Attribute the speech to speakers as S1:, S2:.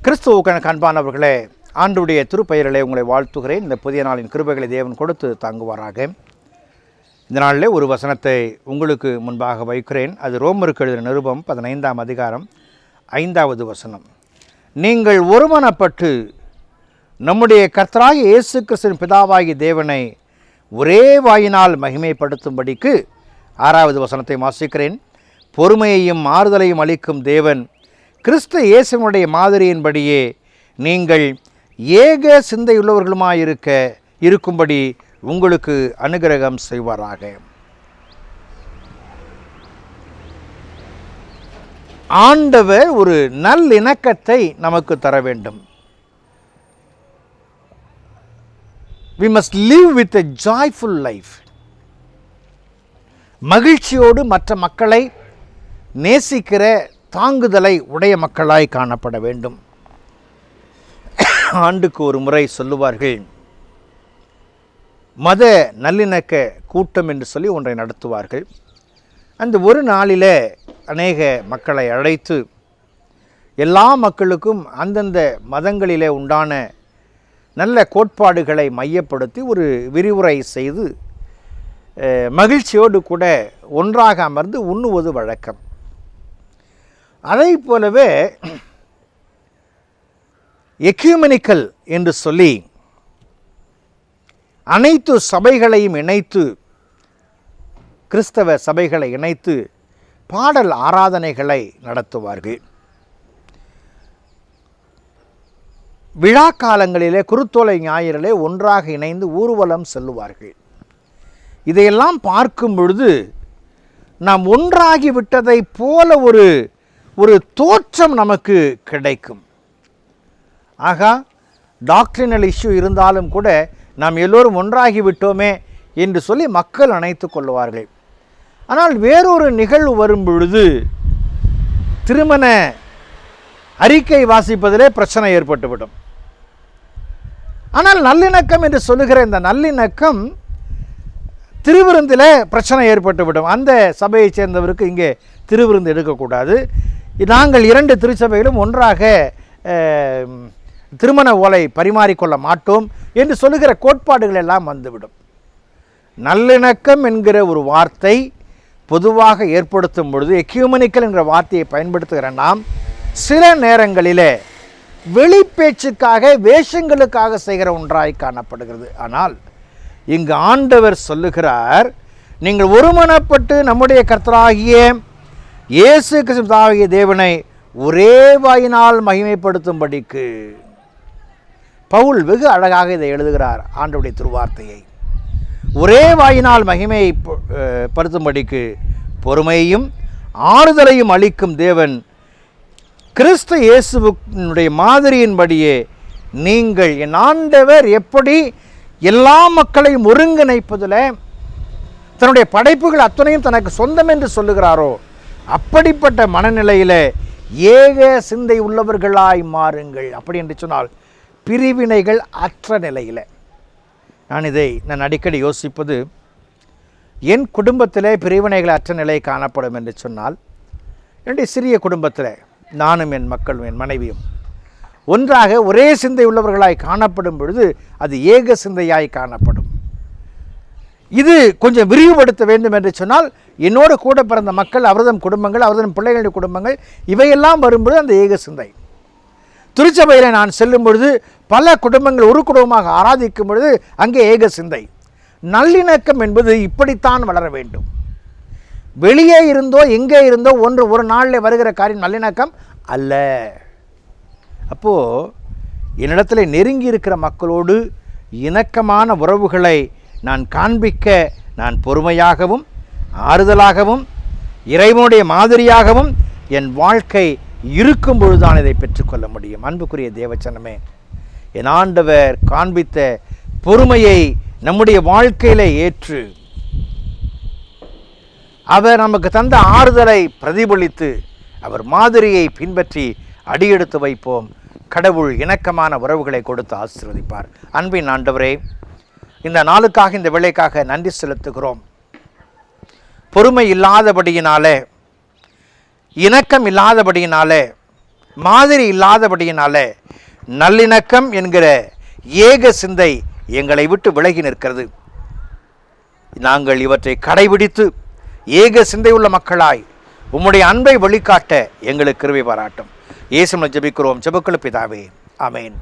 S1: கிறிஸ்துவுக்கு அன்பானவர்களே, ஆண்டவருடைய திருப்பெயரிலே உங்களை வாழ்த்துகிறேன். இந்த புதிய நாளின் கிருபைகளை தேவன் கொடுத்து தாங்குவாராக. இந்த நாளில் ஒரு வசனத்தை உங்களுக்கு முன்பாக வைக்கிறேன். அது ரோமருக்கு எழுதின நிருபம் 15ஆம் அதிகாரம் 5வது வசனம். நீங்கள் ஒருமனப்பட்டு நம்முடைய கர்த்தராகிய இயேசு கிறிஸ்துவின் பிதாவாகிய தேவனை ஒரே வாயினால் மகிமைப்படுத்தும்படிக்கு 6வது வசனத்தை வாசிக்கிறேன். பொறுமையையும் ஆறுதலையும் அளிக்கும் தேவன் கிறிஸ்து இயேசுவினுடைய மாதிரியின்படியே நீங்கள் ஏக இருக்கும்படி உங்களுக்கு அனுக்கிரகம் செய்வாராக. ஆண்டவர் ஒரு நல்லிணக்கத்தை நமக்கு தர வேண்டும். We must live with a joyful life. மகிழ்ச்சியோடு மற்ற மக்களை நேசிக்கிற தாங்குதலை உடைய மக்களாய் காணப்பட வேண்டும். ஆண்டுக்கு ஒரு முறை சொல்லுவார்கள், மத நல்லிணக்க கூட்டம் என்று சொல்லி ஒன்றை நடத்துவார்கள். அந்த ஒரு நாளில் அநேக மக்களை அழைத்து எல்லா மக்களுக்கும் அந்தந்த மதங்களிலே உண்டான நல்ல கோட்பாடுகளை மையப்படுத்தி ஒரு விரிவுரை செய்து மகிழ்ச்சியோடு கூட ஒன்றாக அமர்ந்து உண்ணுவது வழக்கம். அதை போலவே எக்யூமெனிக்கல் என்று சொல்லி அனைத்து சபைகளையும் இணைத்து, கிறிஸ்தவ சபைகளை இணைத்து பாடல் ஆராதனைகளை நடத்துவார்கள். விழா காலங்களிலே குருத்தோலை ஞாயிறிலே ஒன்றாக இணைந்து ஊர்வலம் செல்லுவார்கள். இதையெல்லாம் பார்க்கும் பொழுது நாம் ஒன்றாகி விட்டதை போல ஒரு தோற்றம் நமக்கு கிடைக்கும். ஆகா, டாக்ட்ரினல் இஷ்யூ இருந்தாலும் கூட நாம் எல்லோரும் ஒன்றாகி விட்டோமே என்று சொல்லி மக்கள் நினைத்து கொள்வார்கள். ஆனால் வேறொரு நிகழ்வு வரும் பொழுது திருமண அறிக்கை வாசிப்பதிலே பிரச்சனை ஏற்பட்டுவிடும். ஆனால் நல்லிணக்கம் என்று சொல்லுகிற இந்த நல்லிணக்கம் திருவிருந்தில் பிரச்சனை ஏற்பட்டுவிடும். அந்த சபையை சேர்ந்தவருக்கு இங்கே திருவிருந்து எடுக்கக்கூடாது, நாங்கள் 2 திருச்சபைகளும் ஒன்றாக திருமண ஓலை பரிமாறிக்கொள்ள மாட்டோம் என்று சொல்லுகிற கோட்பாடுகள் எல்லாம் வந்துவிடும். நல்லிணக்கம் என்கிற ஒரு வார்த்தை பொதுவாக ஏற்படுத்தும் பொழுது எக்யூமெனிக்கல் என்கிற வார்த்தையை பயன்படுத்துகிற நாம் சில நேரங்களிலே வெளிப்பேச்சுக்காக வேஷங்களுக்காக செய்கிற ஒன்றாய் காணப்படுகிறது. ஆனால் இங்கு ஆண்டவர் சொல்லுகிறார், நீங்கள் ஒருமனப்பட்டு நம்முடைய கர்த்தராகிய இயேசு கிறிஸ்துவாகிய தேவனை ஒரே வாயினால் மகிமைப்படுத்தும்படிக்கு. பவுல் வெகு அழகாக இதை எழுதுகிறார். ஆண்டவருடைய திருவார்த்தையை ஒரே வாயினால் மகிமைப்படுத்தும்படிக்கு பொறுமையையும் ஆறுதலையும் அளிக்கும் தேவன் கிறிஸ்து இயேசுவினுடைய மாதிரியின்படியே நீங்கள், என் ஆண்டவர் எப்படி எல்லா மக்களையும் ஒருங்கிணைப்பதில் தன்னுடைய படைப்புகள் அத்தனையும் தனக்கு சொந்தம் என்று சொல்லுகிறாரோ அப்படிப்பட்ட மனநிலையில் ஏக சிந்தை உள்ளவர்களாய் மாறுங்கள். அப்படி என்று சொன்னால் பிரிவினைகள் அற்ற நிலையில். நான் அடிக்கடி யோசிப்பது, என் குடும்பத்தில் பிரிவினைகள் அற்ற நிலை காணப்படும் என்று சொன்னால், என்னுடைய சிறிய குடும்பத்தில் நானும் என் மக்களும் என் மனைவியும் ஒன்றாக ஒரே சிந்தை உள்ளவர்களாய் காணப்படும் பொழுது அது ஏக சிந்தையாய் காணப்படும். இது கொஞ்சம் விரிவுபடுத்த வேண்டும் என்று சொன்னால், என்னோடு கூட பிறந்த மக்கள், அவர்தம் குடும்பங்கள், அவர்தம் பிள்ளைகளுடைய குடும்பங்கள், இவையெல்லாம் வரும்பொழுது அந்த ஏக சிந்தை. திருச்சபையில் நான் செல்லும் பொழுது பல குடும்பங்கள் ஒரு குடும்பமாக ஆராதிக்கும் பொழுது அங்கே ஏக சிந்தை. நல்லிணக்கம் என்பது இப்படித்தான் வளர வேண்டும். வெளியே இருந்தோ எங்கே இருந்தோ ஒரு நாளில் வருகிற காரியம் நல்லிணக்கம் அல்ல. அப்போது என்னிடத்தில் நெருங்கி இருக்கிற மக்களோடு இணக்கமான உறவுகளை நான் காண்பிக்க நான் பொறுமையாகவும் ஆறுதலாகவும் இறைவனுடைய மாதிரியாகவும் என் வாழ்க்கை இருக்கும் பொழுதுதான் இதை பெற்றுக்கொள்ள முடியும். அன்புக்குரிய தேவச்சனமே, என் ஆண்டவர் காண்பித்த பொறுமையை நம்முடைய வாழ்க்கையில் ஏற்று அவர் நமக்கு தந்த ஆறுதலை பிரதிபலித்து அவர் மாதிரியை பின்பற்றி அடியெடுத்து வைப்போம். கடவுள் இணக்கமான உறவுகளை கொடுத்து ஆசீர்வதிப்பார். அன்பின் ஆண்டவரே, இந்த நாளுக்காக, இந்த வேளைக்காக நன்றி செலுத்துகிறோம். பொறுமை இல்லாதபடியினாலே, இணக்கம் இல்லாதபடியினாலே மாதிரி இல்லாதபடியினால நல்லிணக்கம் என்கிற ஏக சிந்தை எங்களை விட்டு விலகி நிற்கிறது. நாங்கள் இவற்றை கடைபிடித்து ஏக சிந்தை உள்ள மக்களாய் உம்முடைய அன்பை வெளிக்காட்ட எங்களுக்கு கிருபை பாராட்டும். இயேசுவில் ஜெபிக்கிறோம், ஜெபக்குள்ள பிதாவே, ஆமென்.